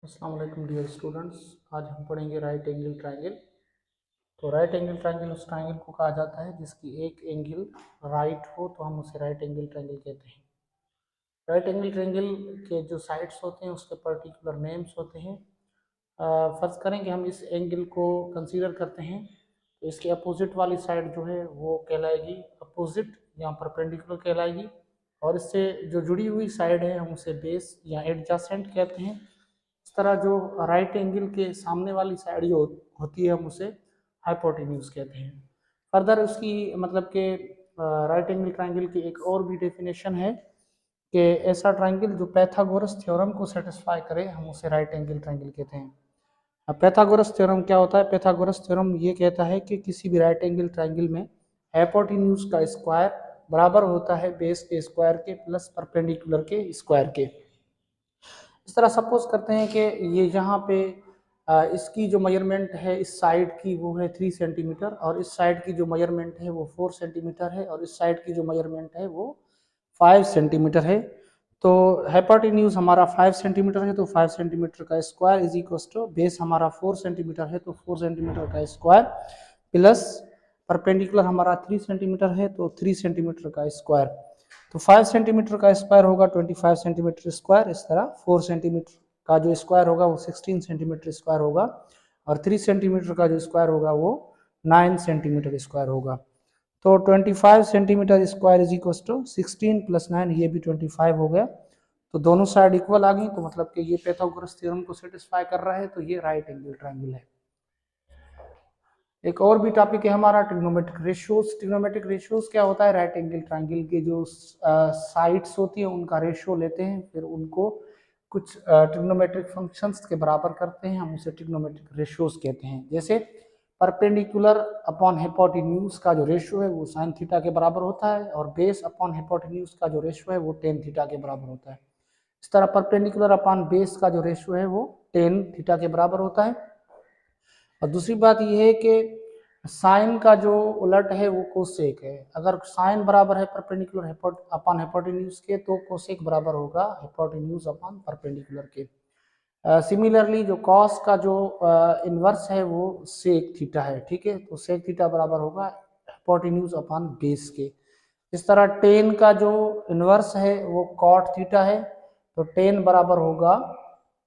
अस्सलाम वालेकुम dear students. आज हम पढ़ेंगे राइट एंगल ट्रायंगल। तो राइट एंगल ट्रायंगल उस ट्रायंगल को कहा जाता है जिसकी एक एंगल राइट हो तो हम उसे राइट एंगल ट्रायंगल कहते हैं। राइट एंगल ट्रायंगल के जो साइड्स होते हैं उसके पर्टिकुलर नेम्स होते हैं। फर्ज करें कि हम इस एंगल को कंसीडर करते हैं तो इसके अपोजिट वाली साइड जो है वो कहलाएगी अपोजिट या परपेंडिकुलर कहलाएगी, और इससे जो जुड़ी हुई साइड है हम उसे बेस या एडजासेंट कहते हैं। इस तरह जो राइट एंगल के सामने वाली साइड जो होती है हम उसे हाइपोटेन्यूज कहते हैं। फर्दर उसकी मतलब कि राइट एंगल ट्रायंगल की एक और भी डेफिनेशन है कि ऐसा ट्रायंगल जो पैथागोरस थ्योरम को सेटिस्फाई करे हम उसे राइट एंगल ट्रायंगल कहते हैं। अब पैथागोरस थ्योरम क्या होता है? पैथागोरस थ्योरम ये कहता है कि किसी भी राइट एंगल ट्रायंगल में हाइपोटेन्यूज का स्क्वायर बराबर होता है बेस के स्क्वायर के प्लस परपेंडिकुलर के स्क्वायर के। इस तरह सपोज करते हैं कि ये यहाँ पे इसकी जो मेजरमेंट है इस साइड की वो है 3 सेंटीमीटर, और इस साइड की जो मेजरमेंट है वो 4 सेंटीमीटर है, और इस साइड की जो मेजरमेंट है वो 5 सेंटीमीटर है। तो हाइपोटेन्यूज हमारा 5 सेंटीमीटर है तो 5 सेंटीमीटर का square is equal to base हमारा 4 सेंटीमीटर है तो 4 सेंटीमीटर का स्क्वायर प्लस परपेंडिकुलर हमारा 3 सेंटीमीटर है तो 3 सेंटीमीटर का स्क्वायर। तो 5 सेंटीमीटर का स्क्वायर होगा 25 सेंटीमीटर स्क्वायर। इस तरह 4 सेंटीमीटर का जो स्क्वायर होगा वो 16 सेंटीमीटर स्क्वायर होगा, और 3 सेंटीमीटर का जो स्क्वायर होगा वो 9 सेंटीमीटर स्क्वायर होगा। तो 25 centimetre square is equal to 16 plus 9, ये भी 25 हो गया। तो दोनों साइड इक्वल आ गई, तो मतलब कि ये पैथागोरस थ्योरम को सेटिस्फाई कर रहा है, तो ये राइट एंगल ट्रायंगल है। एक और भी टॉपिक है हमारा ट्रिग्नोमेट्रिक रेशियोज। ट्रिग्नोमेट्रिक रेशियोज क्या होता है? राइट एंगल ट्रायंगल के जो साइड्स होती हैं उनका रेशियो लेते हैं, फिर उनको कुछ ट्रिग्नोमेट्रिक फंक्शंस के बराबर करते हैं, हम उसे ट्रिग्नोमेट्रिक रेशियोज कहते हैं। जैसे परपेंडिकुलर अपॉन हाइपोटेन्यूज का जो रेशियो है वो साइन थीटा के बराबर होता है, और बेस अपॉन हाइपोटेन्यूज का जो रेशियो है वो टेन थीटा के बराबर होता है। इस तरह परपेंडिकुलर अपॉन बेस का जो रेशियो है वो टेन थीटा के बराबर होता है। और दूसरी बात यह है कि साइन का जो उलट है वो कोसेक है। अगर साइन बराबर है परपेंडिकुलर अपॉन हाइपोटेन्यूज के तो कोसेक बराबर होगा हाइपोटेन्यूज अपॉन परपेंडिकुलर के। सिमिलरली जो कॉस का जो इनवर्स है वो सेक थीटा है, ठीक है, तो सेक थीटा बराबर होगा हाइपोटेन्यूज अपॉन बेस के। इस तरह टेन का जो इनवर्स है वो कॉट थीटा है, तो टेन बराबर होगा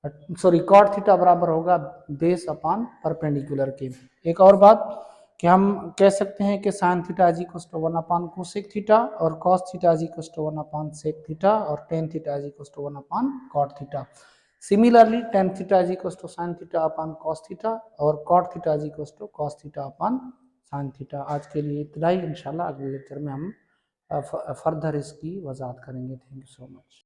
कॉट थीटा बराबर होगा बेस अपॉन परपेंडिकुलर के। एक और बात कि हम कह सकते हैं कि sine theta is equal to 1 upon cosec theta, और cos theta is equal to 1 upon sec theta, और tan theta is equal to 1 upon cot theta. Similarly tan theta is equal to sine theta upon cos theta, और cot theta is equal to cos theta upon sine theta. आज के लिए इतना ही, इंशाल्लाह अगले lecture में हम फर्दर इसकी वजाहत करेंगे। Thank you so much.